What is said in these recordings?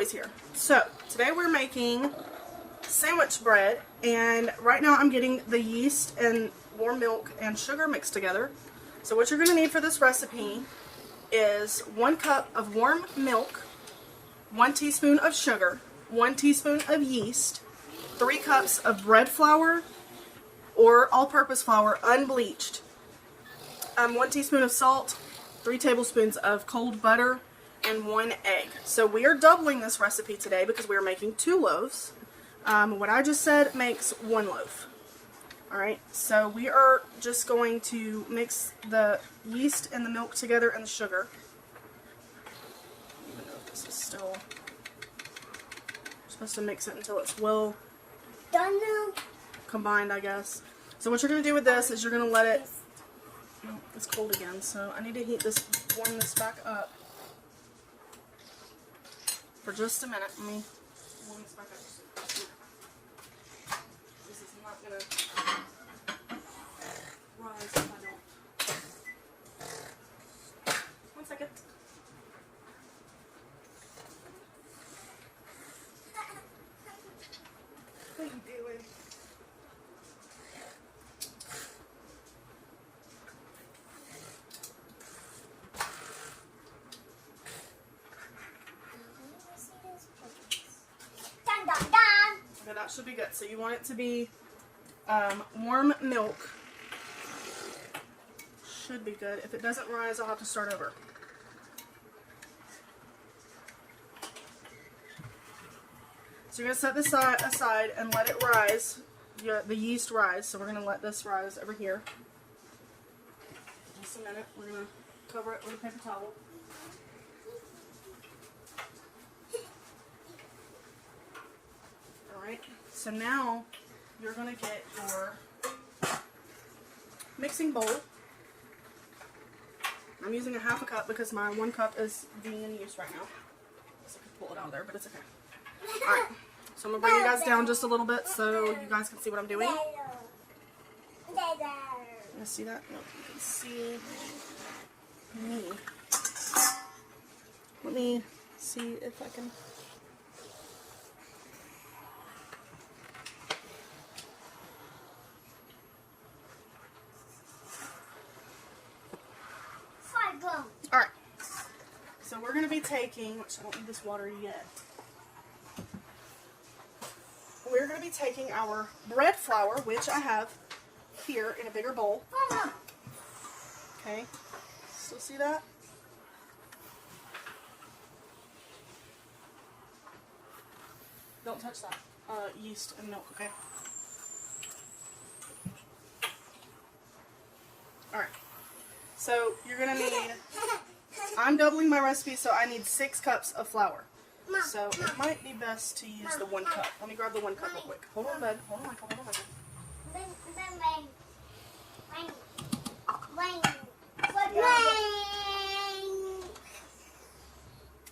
boys here. So today we're making sandwich bread, and right now I'm getting the yeast and warm milk and sugar mixed together. So what you're going to need for this recipe is 1 cup of warm milk, 1 teaspoon of sugar, 1 teaspoon of yeast, 3 cups of bread flour or all-purpose flour unbleached, 1 teaspoon of salt, 3 tablespoons of cold butter, and 1 egg. So we are doubling this recipe today because we are making 2 loaves. What I just said makes 1 loaf. Alright, so we are just going to mix the yeast and the milk together and the sugar. Even though this is still supposed to mix it until it's well combined, I guess. So what you're going to do with this is you're going to let it, oh, it's cold again, so I need to warm this back up for just a minute. Let me warm this back up. This is not going to rise if I don't. 1 second. What are you doing? Okay, that should be good. So you want it to be warm milk. Should be good. If it doesn't rise, I'll have to start over. So you're going to set this aside and let it rise, the yeast rise. So we're going to let this rise over here. Just a minute. We're going to cover it with a paper towel. Alright, so now you're going to get your mixing bowl. I'm using a 1/2 cup because my 1 cup is being in use right now. So I can pull it out of there, but it's okay. Alright, so I'm going to bring you guys down just a little bit so you guys can see what I'm doing. You see that? No, you can see me. Let me see if I can... Alright, so we're going to be taking, which I don't need this water yet. We're going to be taking our bread flour, which I have here in a bigger bowl. Okay, still see that? Don't touch that. Yeast and milk, okay? Alright. So you're going to need, I'm doubling my recipe, so I need 6 cups of flour. So it might be best to use the 1 cup. Let me grab the 1 cup real quick. Hold on, bud. Hold on, Michael. Hold on, Michael.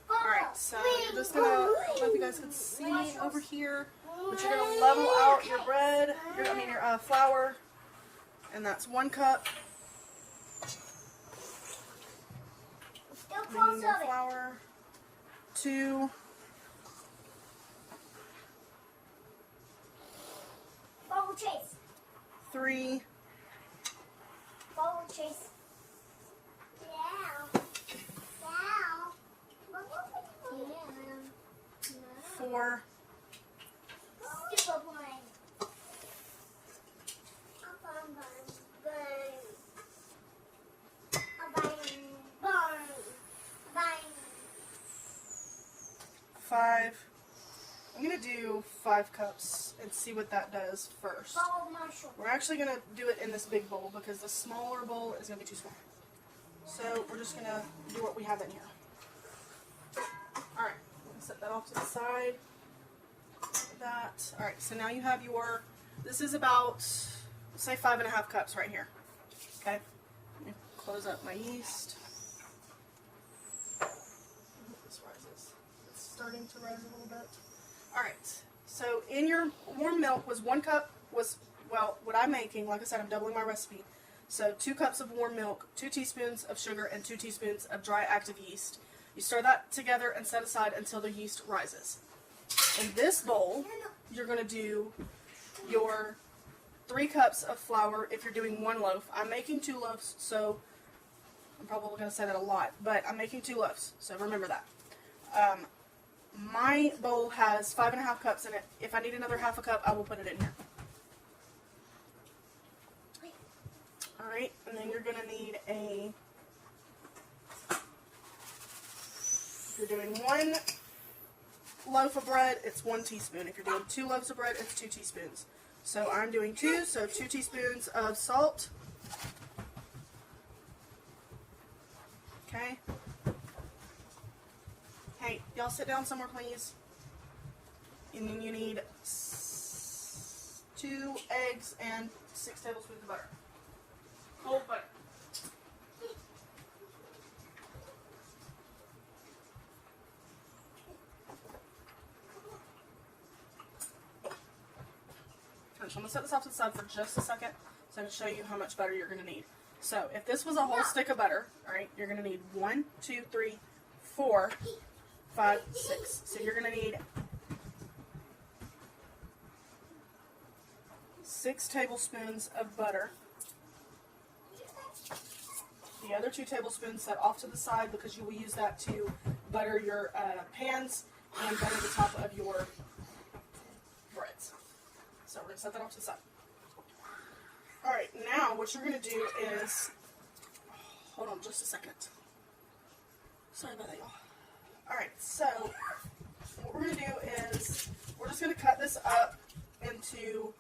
Alright, so you're just going to, I don't know if you guys can see over here, but you're going to level out your bread, your flour, and that's 1 cup. Your flour, 2, 3, 4, 5. I'm going to do 5 cups and see what that does first. We're actually going to do it in this big bowl because the smaller bowl is going to be too small. So we're just going to do what we have in here. Alright, set that off to the side. That. Alright, so now you have your, this is about, say 5.5 cups right here. Okay, let me close up my yeast. Starting to rise a little bit. Alright, so in your warm milk was 1 cup, well, what I'm making, like I said, I'm doubling my recipe. So 2 cups of warm milk, 2 teaspoons of sugar, and 2 teaspoons of dry active yeast. You stir that together and set aside until the yeast rises. In this bowl, you're going to do your 3 cups of flour if you're doing 1 loaf. I'm making 2 loaves, so I'm probably going to say that a lot, but I'm making 2 loaves, so remember that. My bowl has 5.5 cups in it. If I need another half a cup, I will put it in here. Alright, and then you're going to need if you're doing 1 loaf of bread, it's 1 teaspoon. If you're doing 2 loaves of bread, it's 2 teaspoons. So I'm doing 2, so 2 teaspoons of salt. Okay. Hey, y'all sit down somewhere, please. And then you need 2 eggs and 6 tablespoons of butter. Cold butter. I'm going to set this off to the side for just a second so I can show you how much butter you're going to need. So if this was a whole stick of butter, alright, you're going to need 1, 2, 3, 4, 5, 6. So you're going to need 6 tablespoons of butter. The other 2 tablespoons set off to the side because you will use that to butter your pans and butter the top of your breads. So we're going to set that off to the side. Alright, now what you're going to do is, hold on just a second. Sorry about that, y'all. Alright, so what we're going to do is, we're just going to cut this up into,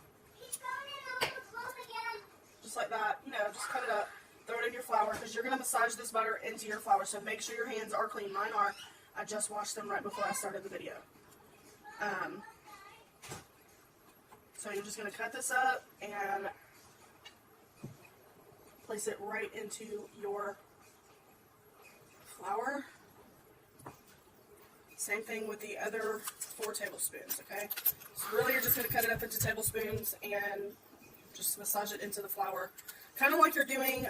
just like that, you know, just cut it up, throw it in your flour, because you're going to massage this butter into your flour, so make sure your hands are clean. Mine are. I just washed them right before I started the video. So you're just going to cut this up and place it right into your flour. Same thing with the other 4 tablespoons, okay? So really you're just going to cut it up into tablespoons and just massage it into the flour. Kind of like you're doing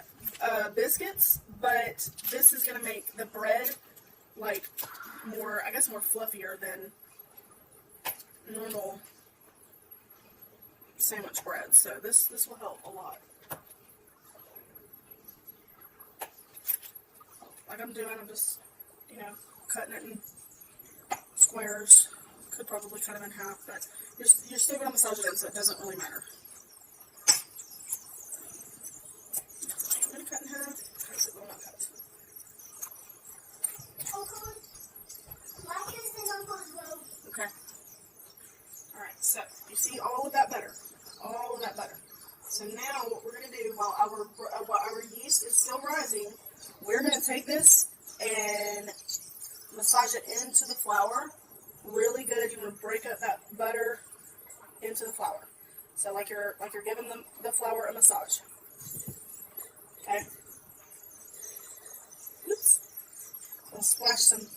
biscuits, but this is going to make the bread like more, I guess more fluffier than normal sandwich bread. So this will help a lot. Like I'm doing, I'm just, you know, cutting it in squares. Could probably cut them in half, but you're still going to massage it in, so it doesn't really matter. I'm going to cut in half because it will not cut. Okay. Alright, so you see all of that butter. All of that butter. So now what we're going to do while our yeast is still rising, we're going to take this and massage it into the flour really good. You want to break up that butter into the flour. So like you're giving the flour a massage. Okay. Oops. I'll splash some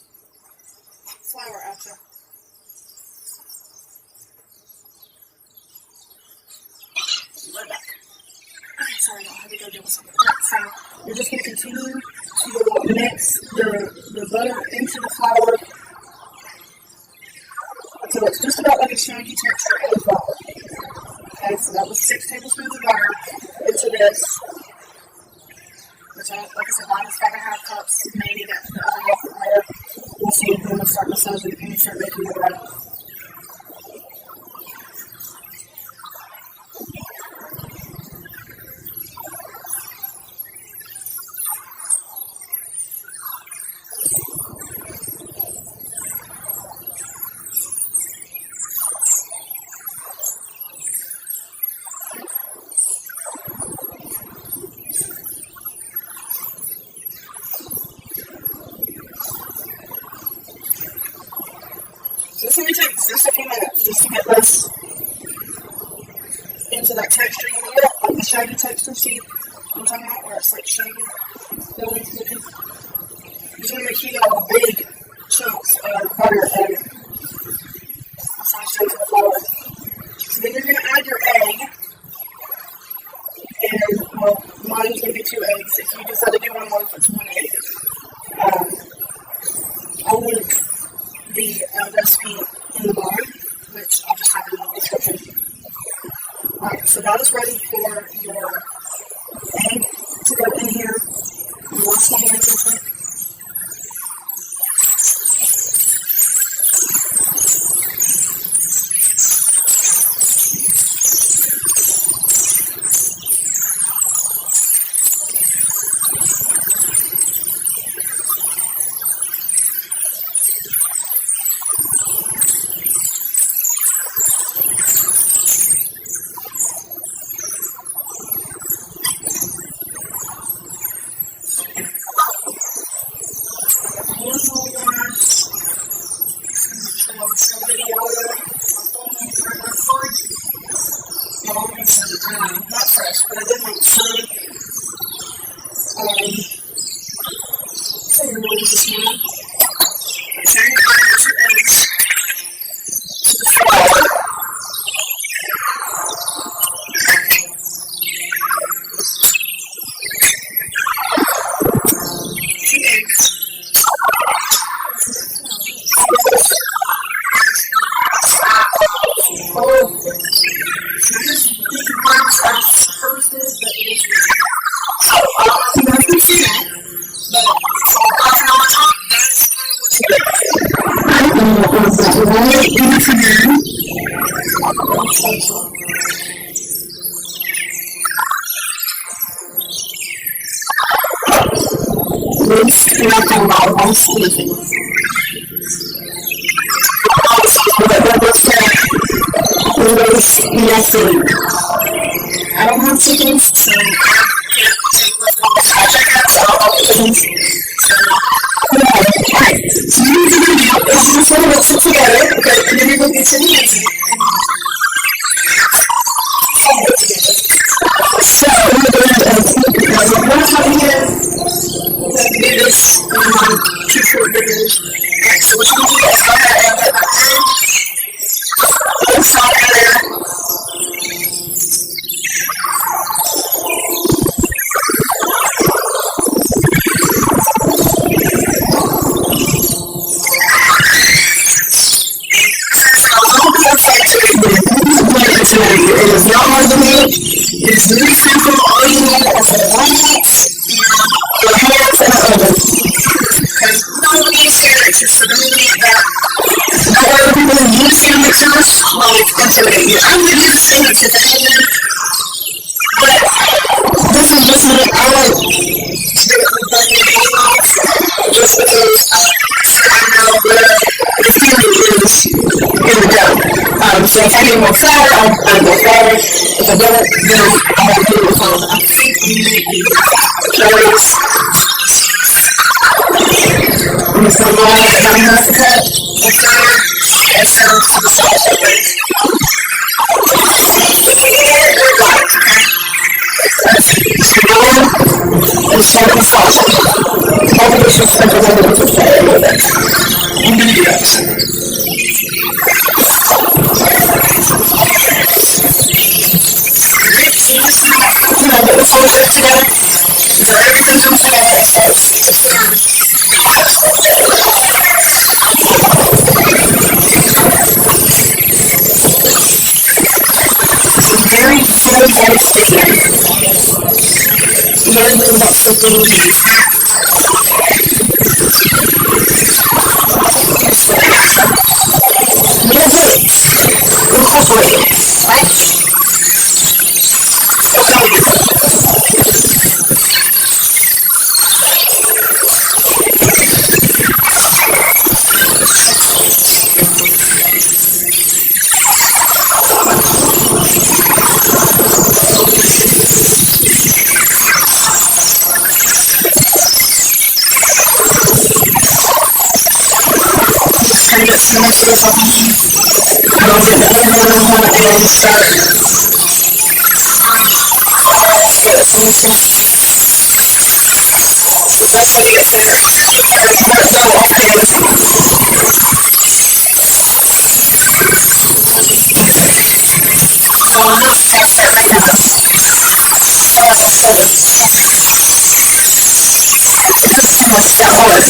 flour at you. Right back. Okay, sorry, I'll have to go deal with something. So you're just going to continue to mix the butter into the flour until it's just about like a shaggy texture in the flour. Okay, so that was 6 tablespoons of butter into this, which, like I said, mine is 5.5 cups. Maybe that's the other half later. We'll see when we start massaging and you start making the bread. This only takes just a few minutes just to get this into that texture you need it, like the shaggy texture. See what I'm talking about, where it's like shaggy. You just want to make sure you get all the big chunks of butter and massage into the flour. So then you're going to add your egg, and well, mine's going to be 2 eggs. If you decide to do 1 loaf, it's 1 egg. So that is ready for your egg to go in here. Wash my hands real quick. Not fresh, but I did make some cereals this morning. Turn on the eggs to the flour. Two eggs. I don't have chickens, so I can't take leftovers. I check out all the chickens. So, alright. So you need to do now is just sort of mix it together, okay? And then you're going to get your hands in it. So, we're going to one cup here. We're going to do this 2 fruit burgers. Alright, so what you can do is go ahead and put my egg, put salt in there. It is not hard to make. It is really simple. All you need is a light, your hands, and an oven. Okay, no yeast sandwiches, so don't need that. Not all people who use sandwiches like intimidate you. I'm going to do the sandwich at the end, but this is just what I like to do it with my hand off, just because I know where the feeling is in the dough. So if I need more flour, I'll add more flour. If I don't, then I'll do it with all. I think we need carrots. I'm just going to go ahead and I'm going to cut the flour and set them to the sauce. Okay? So go in and start the sauce. All the dishes are going to put flour a little bit. I'm going to do that. Get the sauce right together until everything comes together and starts to turn. It's very, very sticky. You gotta do about something with these. You're good. Incorporate it, right? Okay. Turn it so much of this off. And I'll get the other one and start. That's how you get thicker. Or so off hands. So on this step, start making them. This is too much step one.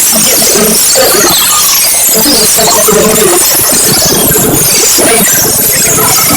I'm getting it really sticky. I'm going to start to do it.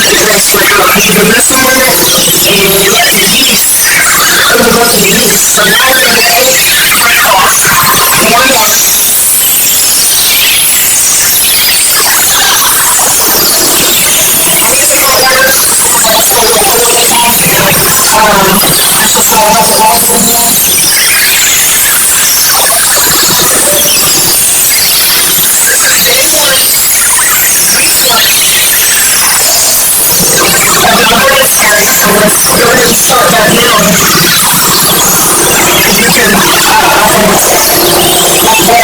This one out here this side, and yeah, the yeast. I'm gonna go to the yeast. So now we're gonna add bread crumbs. One more. These are cold butters. So yeah, we're gonna add just a little water in here. This is day one, week one of our bread series. So let's go ahead and start that now. And you can, sorry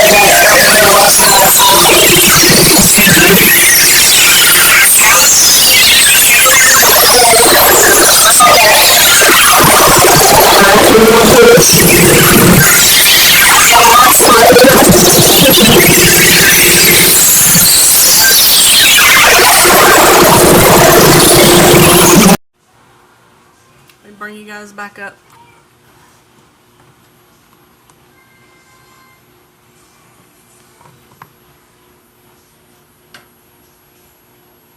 guys, got the bread outside, so excuse me. That's okay. So let's Let me bring you guys back up.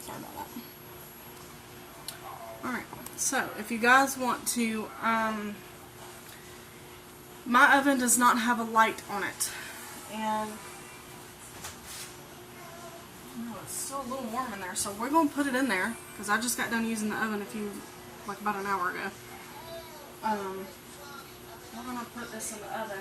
Sorry about that. Alright, so if you guys want to, my oven does not have a light on it. And oh, it's still a little warm in there, so we're going to put it in there because I just got done using the oven about an hour ago. We're going to put this in the oven.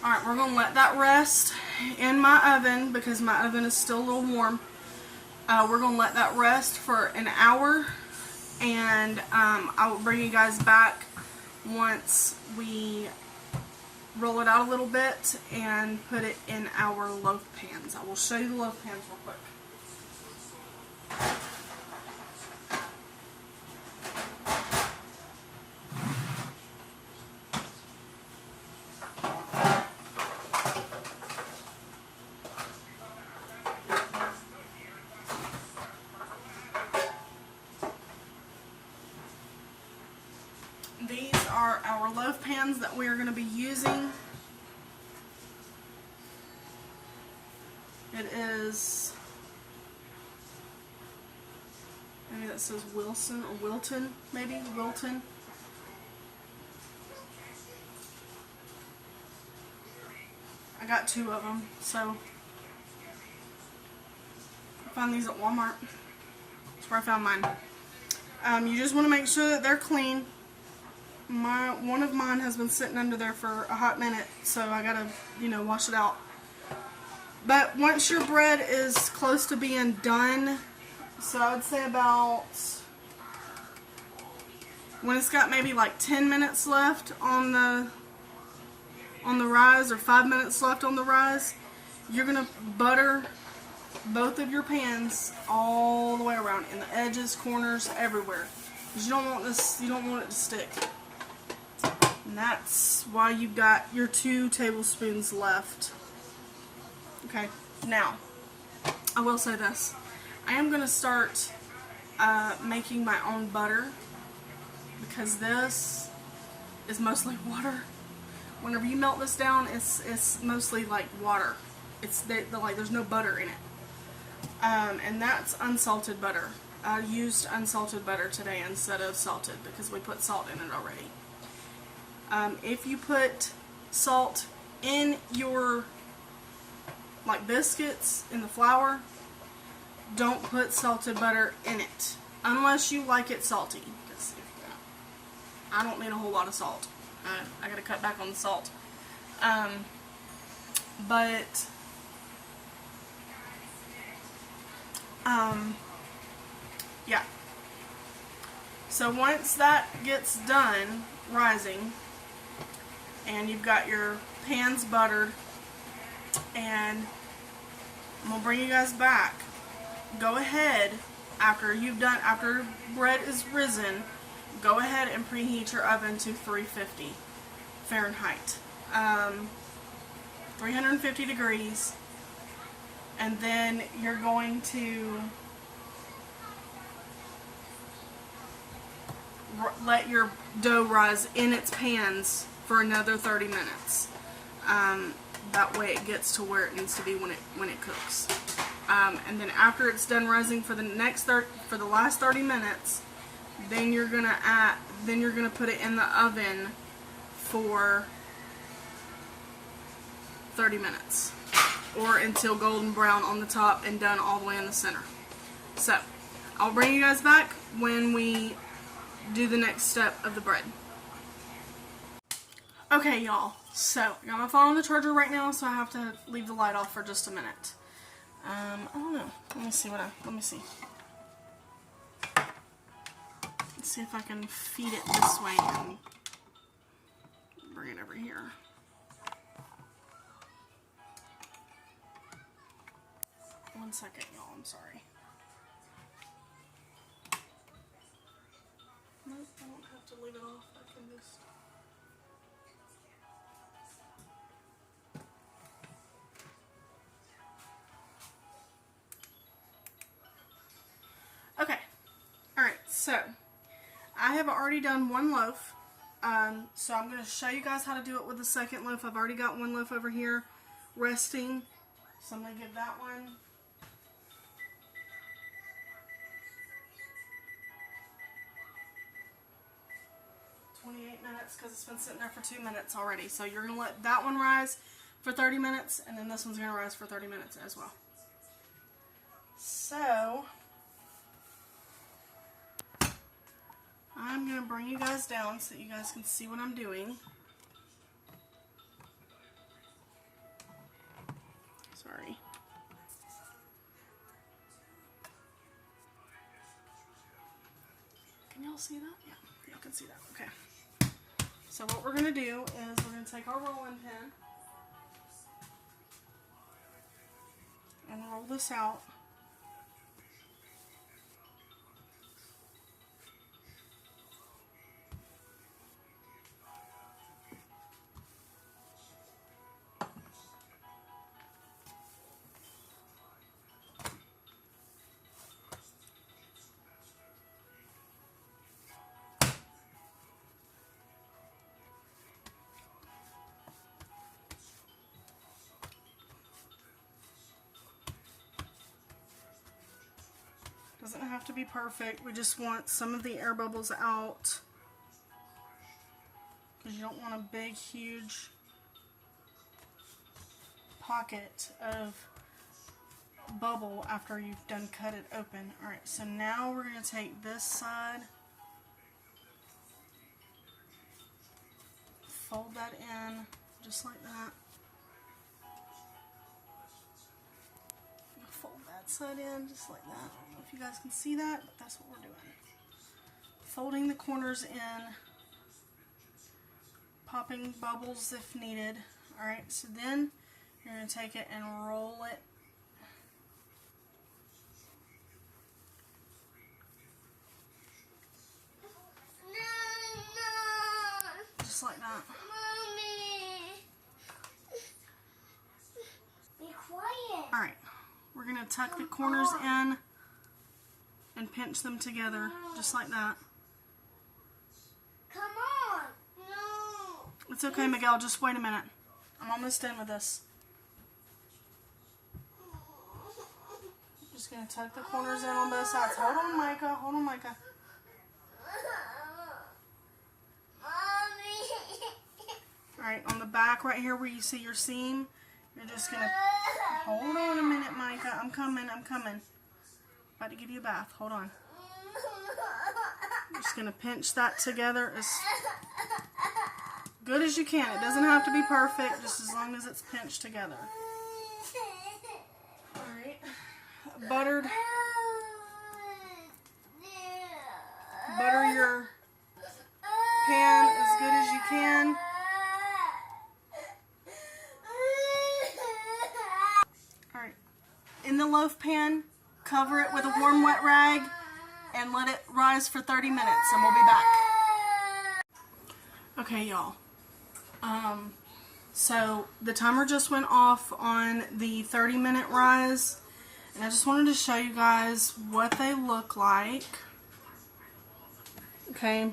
Alright, we're going to let that rest in my oven because my oven is still a little warm. We're going to let that rest for an hour, and I will bring you guys back once we roll it out a little bit and put it in our loaf pans. I will show you the loaf pans real quick. These are our loaf pans that we are going to be using. It is, maybe that says Wilson or Wilton, maybe Wilton. I got 2 of them, so I found these at Walmart. That's where I found mine. You just want to make sure that they're clean. One of mine has been sitting under there for a hot minute, so I gotta, wash it out. But once your bread is close to being done, so I would say about, when it's got maybe like 10 minutes left on the rise, or 5 minutes left on the rise, you're gonna butter both of your pans all the way around, in the edges, corners, everywhere, because you don't want it to stick. And that's why you've got your 2 tablespoons left. Okay, now, I will say this. I am going to start making my own butter, because this is mostly water. Whenever you melt this down, it's mostly like water. It's like there's no butter in it. And that's unsalted butter. I used unsalted butter today instead of salted because we put salt in it already. If you put salt in your biscuits, in the flour, don't put salted butter in it unless you like it salty, because I don't need a whole lot of salt. I gotta cut back on the salt. Yeah. So once that gets done rising, and you've got your pans buttered, and I'm gonna bring you guys back. Go ahead, after bread is risen, go ahead and preheat your oven to 350 Fahrenheit, 350 degrees, and then you're going to let your dough rise in its pans for another 30 minutes. That way it gets to where it needs to be when it cooks. And then after it's done rising for the last 30 minutes, then you're gonna put it in the oven for 30 minutes, or until golden brown on the top and done all the way in the center. So I'll bring you guys back when we do the next step of the bread. Okay, y'all, so I got my phone on the charger right now, so I have to leave the light off for just a minute. I don't know. Let me see. Let's see if I can feed it this way and bring it over here. One second, y'all. I'm sorry. Nope, I don't have to leave it off. I can just... Okay. Alright, so I have already done one loaf. So I'm going to show you guys how to do it with the second loaf. I've already got one loaf over here resting. So I'm going to give that one. Minutes because it's been sitting there for 2 minutes already. So you're going to let that one rise for 30 minutes and then this one's going to rise for 30 minutes as well. So I'm going to bring you guys down so that you guys can see what I'm doing. Sorry. Can y'all see that? Yeah, y'all can see that. Okay. So what we're going to do is we're going to take our rolling pin and roll this out. Doesn't have to be perfect. We just want some of the air bubbles out because you don't want a big, huge pocket of bubble after you've done cut it open. Alright, so now we're going to take this side, fold that in just like that. Fold that side in just like that. I don't know if you guys can see that, but that's what we're doing. Folding the corners in, popping bubbles if needed. Alright, so then you're going to take it and roll it just like that. Mommy, be quiet. Alright, we're going to tuck the corners in and pinch them together just like that. Come on. No. It's okay, Miguel, just wait a minute. I'm almost done with this. Just going to tuck the corners in on both sides. Hold on, Micah. Hold on, Micah. Alright, on the back right here where you see your seam, you're just going to... Hold on a minute, Micah. I'm coming. About to give you a bath. Hold on. Just going to pinch that together as good as you can. It doesn't have to be perfect, just as long as it's pinched together. Alright. Butter your pan as good as you can. Alright. In the loaf pan, cover it with a warm wet rag and let it rise for 30 minutes and we'll be back. Okay, y'all. So the timer just went off on the 30-minute rise, and I just wanted to show you guys what they look like. Okay,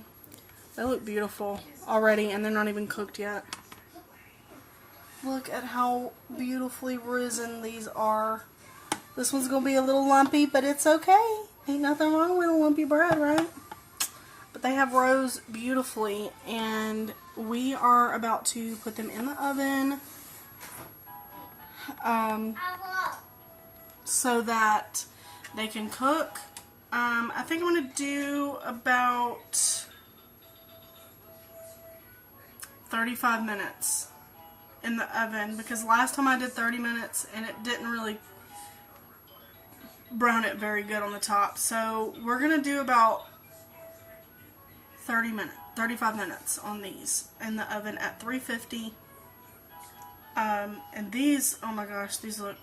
they look beautiful already, and they're not even cooked yet. Look at how beautifully risen these are. This one's gonna be a little lumpy, but it's okay. Ain't nothing wrong with a lumpy bread, right? But they have rose beautifully, and we are about to put them in the oven so that they can cook. I think I'm going to do about 35 minutes in the oven, because last time I did 30 minutes and it didn't really brown it very good on the top. So we're going to do about 35 minutes on these in the oven at 350. And these, oh my gosh, these are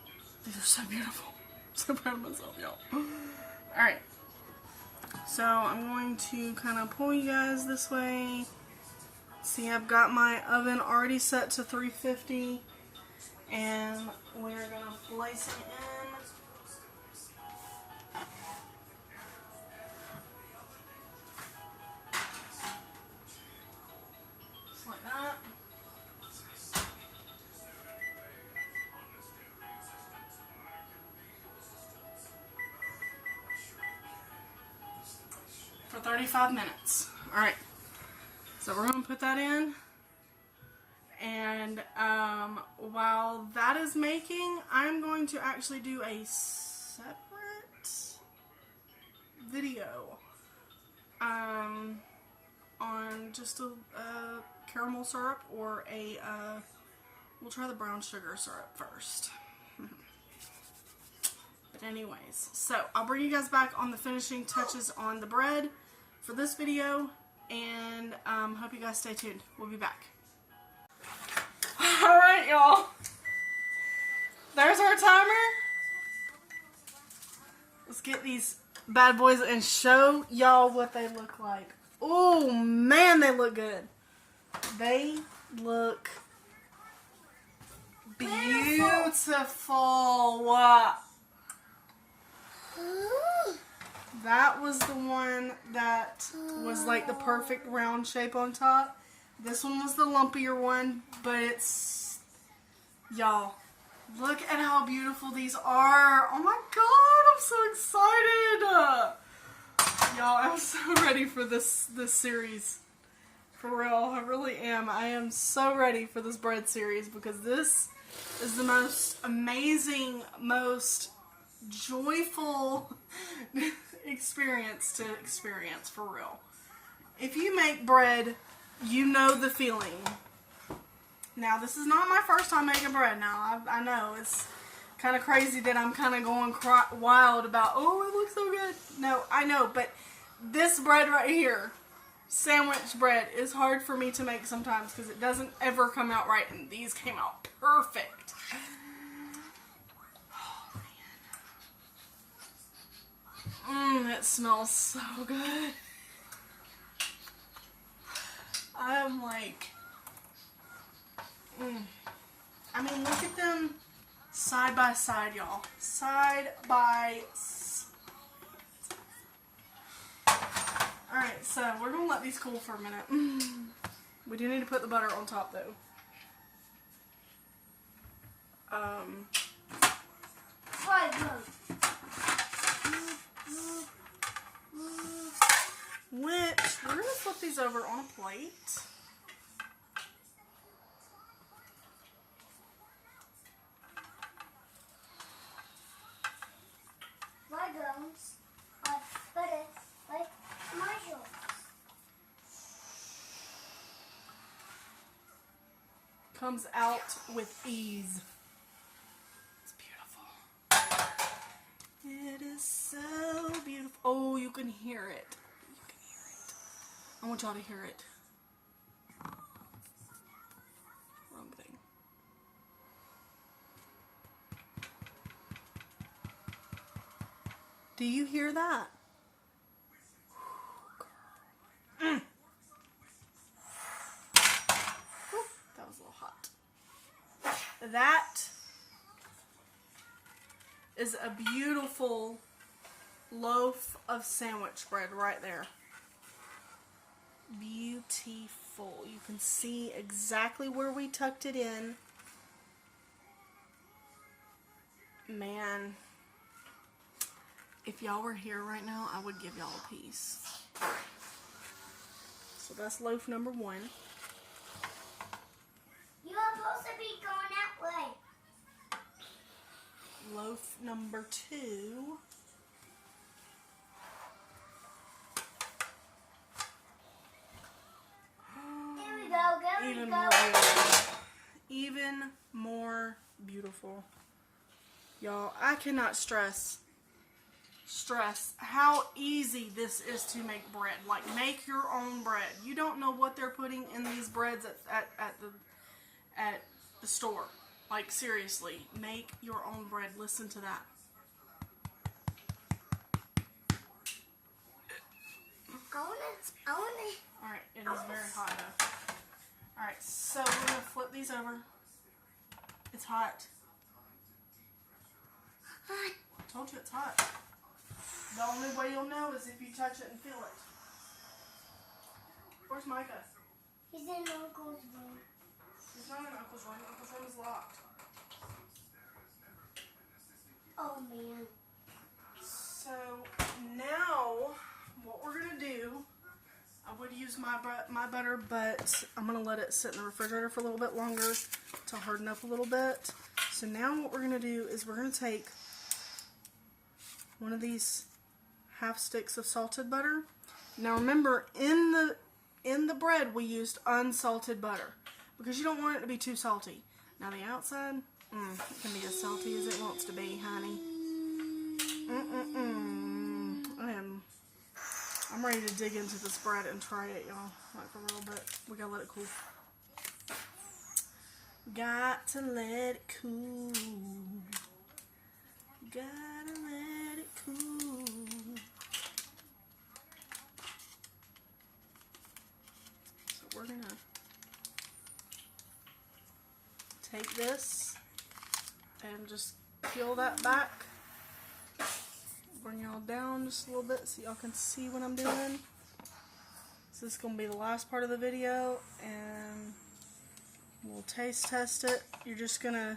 so beautiful. I'm so proud of myself, y'all. Alright. So I'm going to kind of pull you guys this way. See, I've got my oven already set to 350. And we're going to place it in. Just like that. For 35 minutes. Alright. So we're going to put that in. And while that is making, I'm going to actually do a separate video on just a caramel syrup, or a we'll try the brown sugar syrup first. But anyways, so I'll bring you guys back on the finishing touches on the bread for this video, and hope you guys stay tuned. We'll be back. Alright, y'all. There's our timer. Let's get these bad boys and show y'all what they look like. Oh man, they look good. They look beautiful. That was the one that was like the perfect round shape on top. This one was the lumpier one, but it's, y'all, look at how beautiful these are. Oh my god, I'm so excited. Y'all, I'm so ready for this series. For real, I really am. I am so ready for this bread series, because this is the most amazing, most joyful experience to experience, for real. If you make bread, you know the feeling. Now, this is not my first time making bread. Now, I know it's kind of crazy that I'm kind of going wild about, oh, it looks so good. No, I know, but this bread right here, sandwich bread, is hard for me to make sometimes because it doesn't ever come out right, and these came out perfect. Oh, man. It smells so good. I'm like, I mean, look at them side by side, y'all. Side by side. Alright, so we're going to let these cool for a minute. We do need to put the butter on top, though. Which, we're going to flip these over on a plate. Legos are better like marshmallows. Comes out with ease. It's beautiful. It is so beautiful. Oh, you can hear it. You can hear it. I want y'all to hear it. Wrong thing. Do you hear that? That was a little hot. That is a beautiful loaf of sandwich bread right there. beautiful. You can see exactly where we tucked it in. Man, if y'all were here right now, I would give y'all a piece. So that's loaf number 1. You're supposed to be going that way. Loaf number 2. There we go. There we Even go. more beautiful. Even more beautiful. Y'all, I cannot stress how easy this is to make bread. Like, make your own bread. You don't know what they're putting in these breads at the store. Like, seriously, make your own bread. Listen to that. I wanna. Alright, it is very hot though. Alright, so we're going to flip these over. It's hot. I told you it's hot. The only way you'll know is if you touch it and feel it. Where's Micah? He's in Uncle's room. He's not in Uncle's room. Uncle's room is locked. Oh man. So now what we're going to do, I would use my butter, but I'm going to let it sit in the refrigerator for a little bit longer to harden up a little bit. So now what we're going to do is we're going to take one of these half sticks of salted butter. Now remember, in the bread we used unsalted butter because you don't want it to be too salty. Now the outside, it can be as salty as it wants to be, honey. I'm ready to dig into this bread and try it, y'all. Like for real, but we gotta let it cool. Got to let it cool. Gotta let it cool. So we're gonna take this and just peel that back. Bring y'all down just a little bit so y'all can see what I'm doing. So this is going to be the last part of the video, and we'll taste test it. You're just going to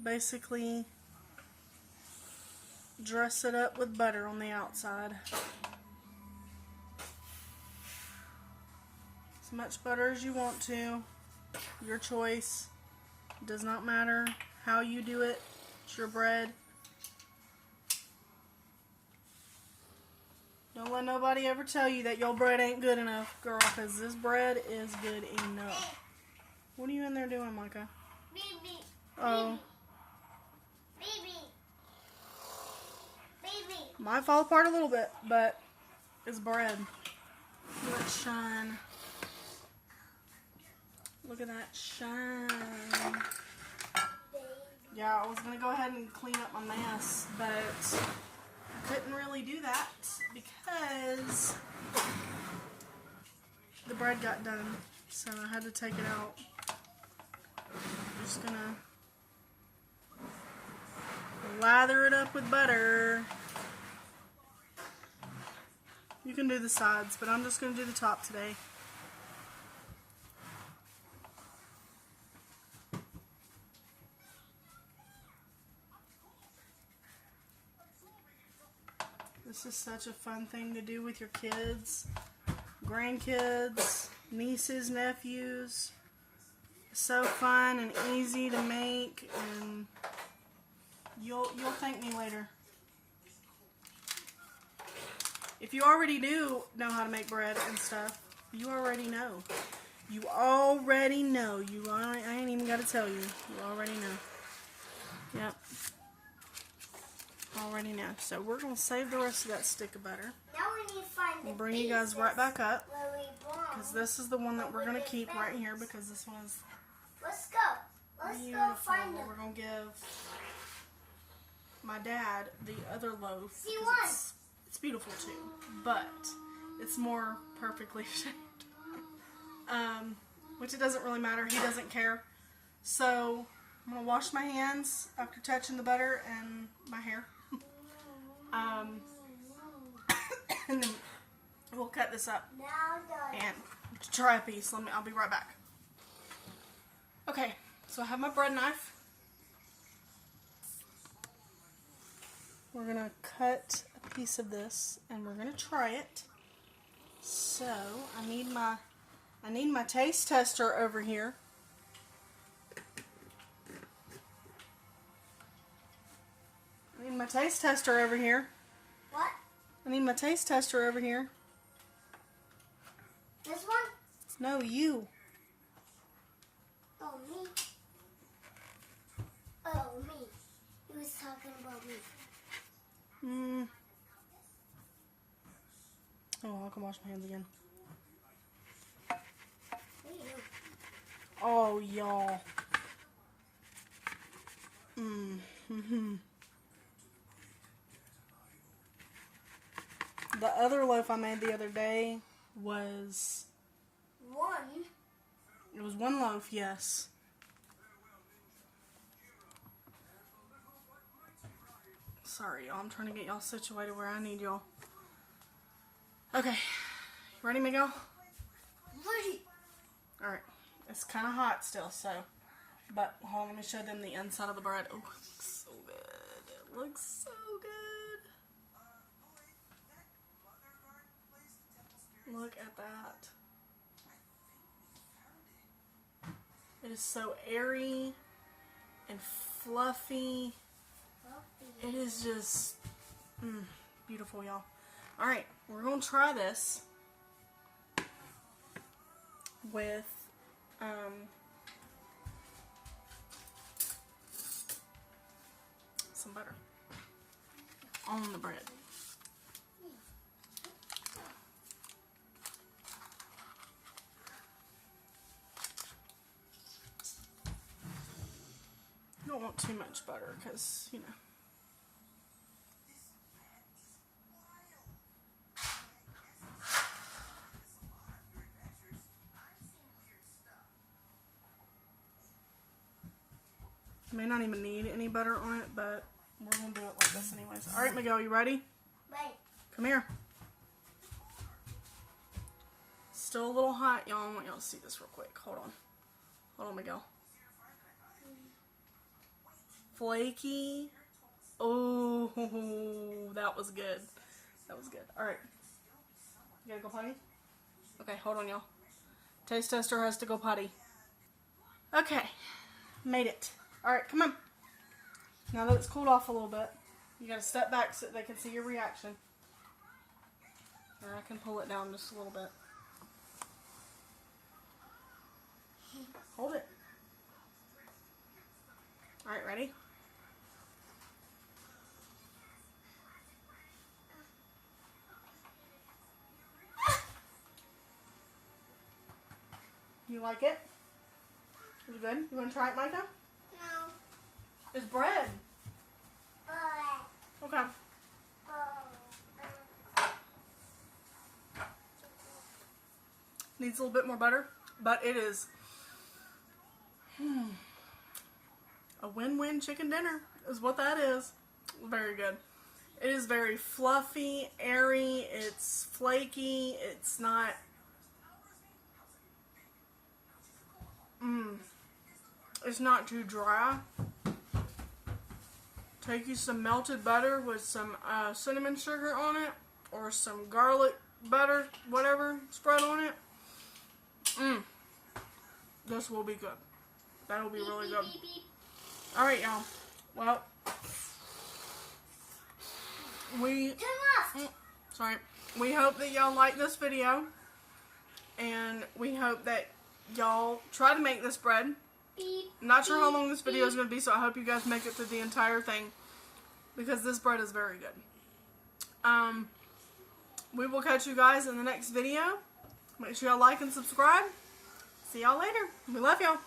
basically dress it up with butter on the outside. As much butter as you want to. Your choice. It does not matter how you do it. It's your bread. Don't let nobody ever tell you that your bread ain't good enough, girl, because this bread is good enough. What are you in there doing, Micah? Baby. Oh. Baby. Baby. Might fall apart a little bit, but it's bread. Let it shine. Look at that shine. Yeah, I was going to go ahead and clean up my mess, but I couldn't really do that because the bread got done, so I had to take it out. I'm just going to lather it up with butter. You can do the sides, but I'm just going to do the top today. This is such a fun thing to do with your kids, grandkids, nieces, nephews. So fun and easy to make, and you'll thank me later. If you already do know how to make bread and stuff, you already know. You already know. I ain't even got to tell you. You already know. Yep. Already know. So we're going to save the rest of that stick of butter. Now we need to find the We'll bring you guys right back up, where we belong. because this is the one that we're going to keep right here, because this one is Let's go. Let's go beautiful. find them. We're going to give my dad the other loaf. See because one. It's beautiful too, but it's more perfectly shaped. Which it doesn't really matter. He doesn't care. So I'm going to wash my hands after touching the butter and my hair. And then we'll cut this up Now and try a piece. I'll be right back. Okay, so I have my bread knife. We're gonna cut a piece of this and we're gonna try it. So I need my taste tester over here. I need my taste tester over here. What? I need my taste tester over here. This one? No, you. Oh, me? Oh, me. He was talking about me. Oh, I can wash my hands again. Me. Oh, y'all. The other loaf I made the other day was... One? It was one loaf, yes. Sorry, y'all. I'm trying to get y'all situated where I need y'all. Okay. Ready, Miguel? Ready. Alright. It's kind of hot still, so... But, hold on, let me show them the inside of the bread. Oh, it looks so good. It looks so good. Look at that. It is so airy and fluffy. It is just beautiful, y'all. Alright, we're going to try this with some butter on the bread. You don't want too much butter because, you know. May not even need any butter on it, but we're going to do it like this anyways. Alright, Miguel, you ready? Wait. Come here. Still a little hot, y'all. I want y'all to see this real quick. Hold on. Hold on, Miguel. Flaky. Oh, that was good. That was good. Alright. You gotta go potty? Okay, hold on, y'all. Taste tester has to go potty. Okay. Made it. Alright, come on. Now that it's cooled off a little bit, you gotta step back so that they can see your reaction. Or I can pull it down just a little bit. Hold it. Alright, ready? You like it? Is it good? You want to try it, Micah? No. It's bread. Okay. Needs a little bit more butter, but it is a win-win chicken dinner is what that is. Very good. It is very fluffy, airy, it's flaky, it's not it's not too dry. Take you some melted butter with some cinnamon sugar on it, or some garlic butter, whatever, spread on it. This will be good. That'll be really good. Alright, y'all. Well, we hope that y'all like this video, and we hope that y'all try to make this bread. Not sure how long this video is going to be, so I hope you guys make it through the entire thing, because this bread is very good. We will catch you guys in the next video. Make sure y'all like and subscribe. See y'all later. We love y'all.